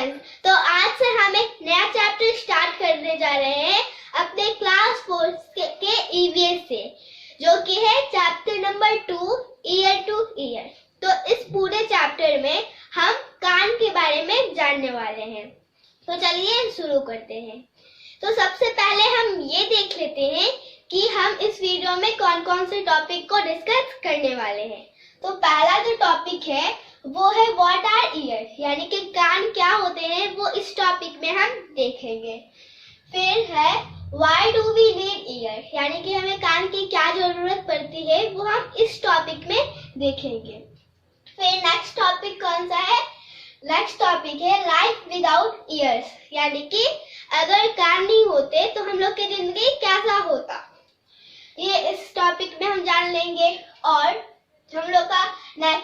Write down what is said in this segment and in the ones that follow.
Students, तो आज से हम एक नया चैप्टर स्टार्ट करने जा रहे हैं अपने क्लास 4 के ईवीएस से, जो कि है chapter number 2 year two year. तो इस पूरे चैप्टर में हम कान के बारे में जानने वाले हैं। तो चलिए शुरू करते हैं। तो सबसे पहले हम ये देख लेते हैं कि हम इस वीडियो में कौन कौन से टॉपिक को डिस्कस करने वाले हैं। तो पहला जो टॉपिक है वो है व्हाट आर ईयर, यानी कि कान क्या होते हैं, वो इस टॉपिक में हम देखेंगे। फिर है why do we need ear, यानी कि हमें कान की क्या जरूरत पड़ती है, वो हम इस टॉपिक में देखेंगे। फिर नेक्स्ट टॉपिक कौन सा है? नेक्स्ट टॉपिक है लाइफ विदाउट ईयर्स, यानी कि अगर कान नहीं होते तो हम लोग की जिंदगी कैसा होता, ये इस टॉपिक में हम जान लेंगे। और हम लोग का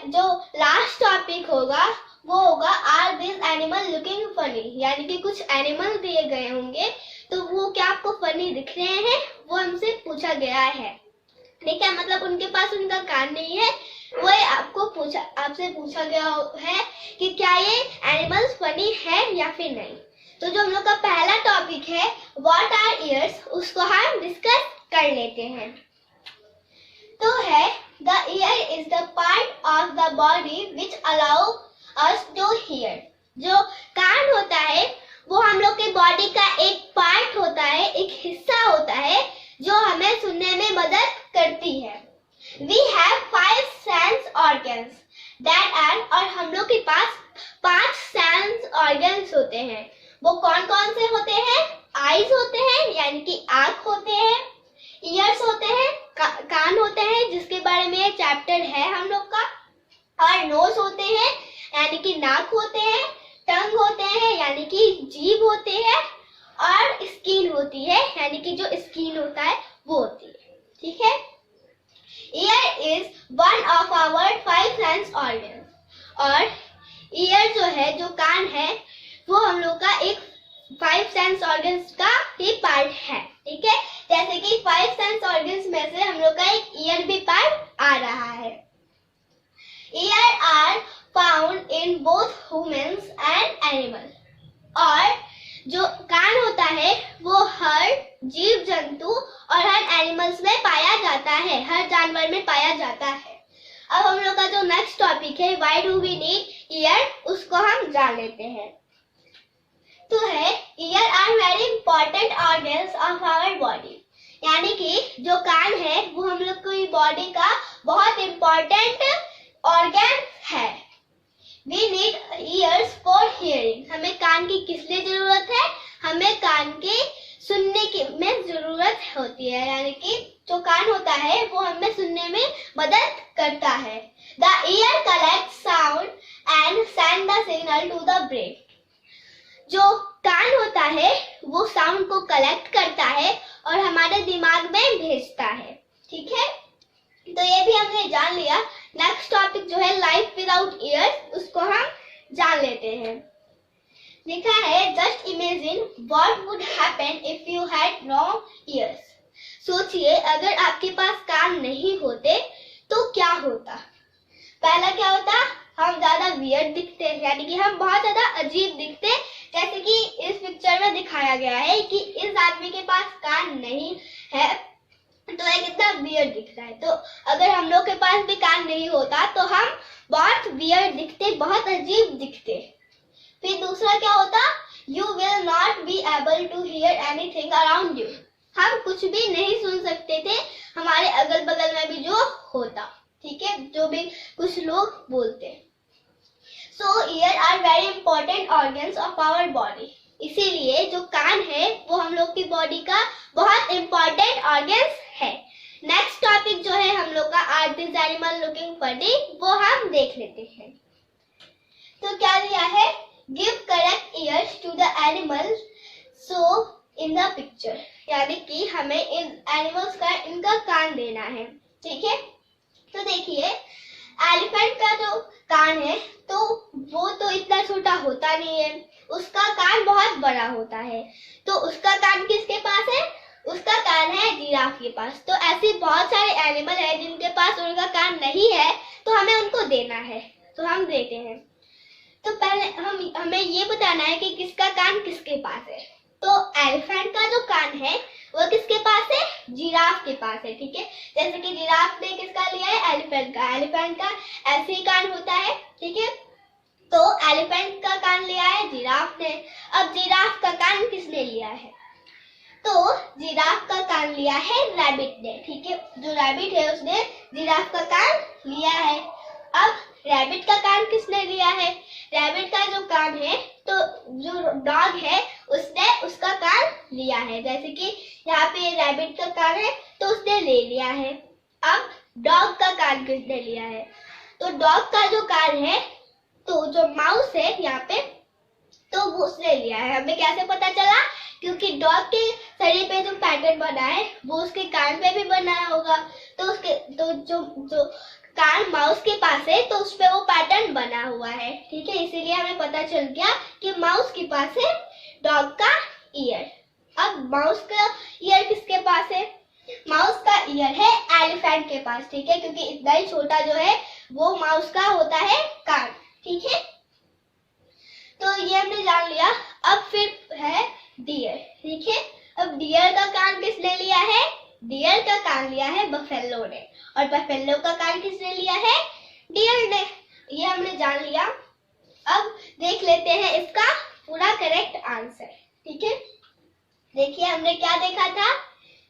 जो लास्ट टॉपिक होगा वो होगा are this animal looking funny, यानी कि कुछ एनिमल दिए गए होंगे तो वो क्या आपको फनी दिख रहे हैं, वो हमसे पूछा गया है। ठीक है, मतलब उनके पास उनका कान नहीं है, वो आपसे पूछा गया है कि क्या ये एनिमल्स फनी है या फिर नहीं। तो जो हम लोग का पहला टॉपिक है व्हाट आर ईयर्स, उसको हम डिस्कस कर लेते हैं। तो है the ear is the part of the body which allow us to hear. जो कान होता है वो हम लोग के बॉडी का एक पार्ट होता है, एक हिस्सा होता है जो हमें सुनने में मदद करती है। We have 5 sense organs that are, और हम लोग के पास 5 सेंस ऑर्गन्स होते हैं। वो कौन कौन से होते हैं? आईज होते हैं, यानी कि आंख होते हैं, ईयर्स होते हैं, कान होते हैं जिसके बारे में ये चैप्टर है हम लोग का, और नोज होते हैं यानी कि नाक होते हैं, टंग होते हैं यानी कि जीभ होते हैं, और स्किन होती है यानी कि जो स्किन होता है वो होती है। ठीक है, ear is one of our 5 sense organs, और ईयर जो है, जो कान है, वो हम लोग का एक 5 सेंस ऑर्गन्स का ही पार्ट है। ठीक है, जैसे कि 5 सेंस ऑर्गन्स में से हम लोग का एक ईयर भी पार्ट आ रहा है। Ear are found in both humans and animal, और जो कान होता है वो हर जीव जंतु और हर एनिमल्स में पाया जाता है, हर जानवर में पाया जाता है। अब हम लोग का जो नेक्स्ट टॉपिक है why do we need ear, उसको हम जान लेते हैं। तो है ear are very important organs of our body, यानी कि जो कान है वो हम लोग की बॉडी का बहुत इंपॉर्टेंट ऑर्गन है। We need ears for hearing, हमें कान की किस लिए जरूरत है? हमें कान के सुनने की में जरूरत होती है, यानी कि जो कान होता है वो हमें सुनने में मदद करता है। The ear collect sound and send the signal to the brain, जो कान होता है वो साउंड को कलेक्ट करता है और हमारे दिमाग में भेजता है। ठीक है, तो ये भी हमने जान लिया। नेक्स्ट टॉपिक जो है लाइफ विदाउट ईयर्स, उसको हम जान लेते हैं। लिखा है just imagine what would happen if you had no ears. सोचिए अगर आपके पास कान नहीं होते तो क्या होता। पहला क्या होता? हम ज्यादा वियर्ड दिखते, यानी कि हम बहुत ज्यादा अजीब दिखते, जैसे कि इस पिक्चर में दिखाया गया है कि इस आदमी के पास कान नहीं है तो ये कितना वियर्ड दिख रहा है। तो अगर हम लोग के पास भी कान नहीं होता तो हम बहुत वियर्ड दिखते, बहुत अजीब दिखते। फिर दूसरा क्या होता? You will not be able to hear anything around you, हम कुछ भी नहीं सुन सकते थे हमारे अगल बगल में भी जो होता। ठीक है, जो भी कुछ लोग बोलते। So ear are very important organs of our body, इसीलिए जो कान है वो हम लोग की बॉडी का बहुत इंपॉर्टेंट ऑर्गन्स है। नेक्स्ट टॉपिक जो है हम लोग का are this animal looking funny, वो हम देख लेते हैं। तो क्या दिया है? Give correct ears to the animal so in the picture, यानी कि हमें इन एनिमल्स का इनका कान देना है। ठीक है, तो देखिए एलिफेंट का जो कान है तो वो तो इतना छोटा होता नहीं है, उसका कान बहुत बड़ा होता है। तो उसका कान किसके पास है? उसका कान है जिराफ के पास। तो ऐसे बहुत सारे एनिमल है जिनके पास उनका कान नहीं है, तो हमें उनको देना है, तो हम देते हैं। तो पहले हमें ये बताना है कि किसका कान किसके पास है। तो एलिफेंट का जो कान है वो किसके पास है? जिराफ के पास है, ठीक है। जैसे कि जिराफ ने किसका लिया है? एलिफेंट का ऐसे ही कान होता है, ठीक है। तो एलिफेंट का कान लिया है जिराफ ने। अब जिराफ का कान किसने लिया है? तो जिराफ का कान लिया है रैबिट ने, ठीक है। जो रैबिट है उसने जिराफ का कान लिया है। अब रैबिट का कान किसने लिया है? रैबिट का जो कान है, तो जो डॉग है उसने उसका कान लिया है। जैसे कि यहाँ पे रैबिट का कान है तो उसने ले लिया है। अब डॉग का कान किसने लिया है? तो डॉग का जो कान है, तो जो माउस है यहाँ पे, तो वो उसने लिया है। हमें कैसे पता चला? क्योंकि डॉग के शरीर पे जो पैटर्न बना है वो उसके कान पे भी बना होगा। तो उसके जो कान माउस के पास है तो उस पे वो पैटर्न बना हुआ है, ठीक है। इसीलिए हमें पता चल गया कि माउस के पास है डॉग का ईयर। अब माउस का ईयर किसके पास है? माउस का ईयर है एलिफेंट के पास, ठीक है। क्योंकि इतना ही छोटा जो है वो माउस का होता है कान, ठीक है। तो ये हमने जान लिया। अब फिर है डियर, ठीक है। अब डियर का कान किसने लिया है? डियर का कान लिया है बफेलो ने। और बफेलो का कान किसने लिया है? डियर ने। ये हमने जान लिया। अब देख लेते हैं इसका पूरा करेक्ट आंसर, ठीक है। देखिए हमने क्या देखा था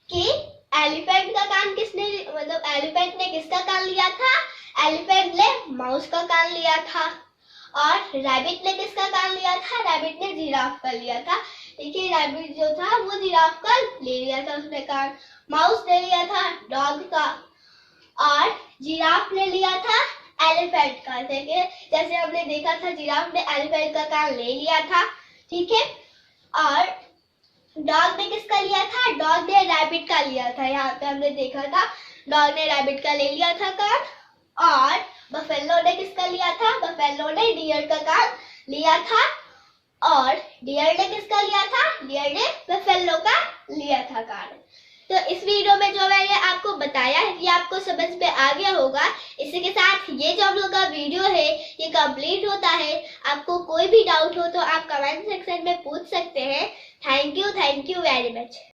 कि एलिफेंट का कान किसने, मतलब एलिफेंट ने किसका कान लिया था? एलिफेंट ने माउस का कान लिया था। और रैबिट ने किसका कान लिया था? रैबिट ने जिराफ का लिया था, ठीक है। रैबिट जो था वो जिराफ का ले लिया था उसने कान। माउस ने लिया था डॉग का और जिराफ ने लिया था एलिफेंट का, ठीक है। जैसे हमने देखा था जिराफ ने एलिफेंट का कान ले लिया था, ठीक है। और डॉग ने किसका लिया था? डॉग ने रैबिट का लिया था। यहाँ पे हमने देखा था डॉग ने रैबिट का ले लिया था कान। और बफेलो ने किसका लिया था? बफेलो ने डियर का कान लिया था। और डियर ने किसका लिया था? डियर ने बफेलो का लिया था कान। तो इस वीडियो में जो मैंने आपको बताया है ये आपको समझ में आ गया होगा। इसी के साथ ये जो हम लोग का वीडियो है ये कंप्लीट होता है। आपको कोई भी डाउट हो तो आप कमेंट सेक्शन में पूछ सकते हैं। Thank you very much.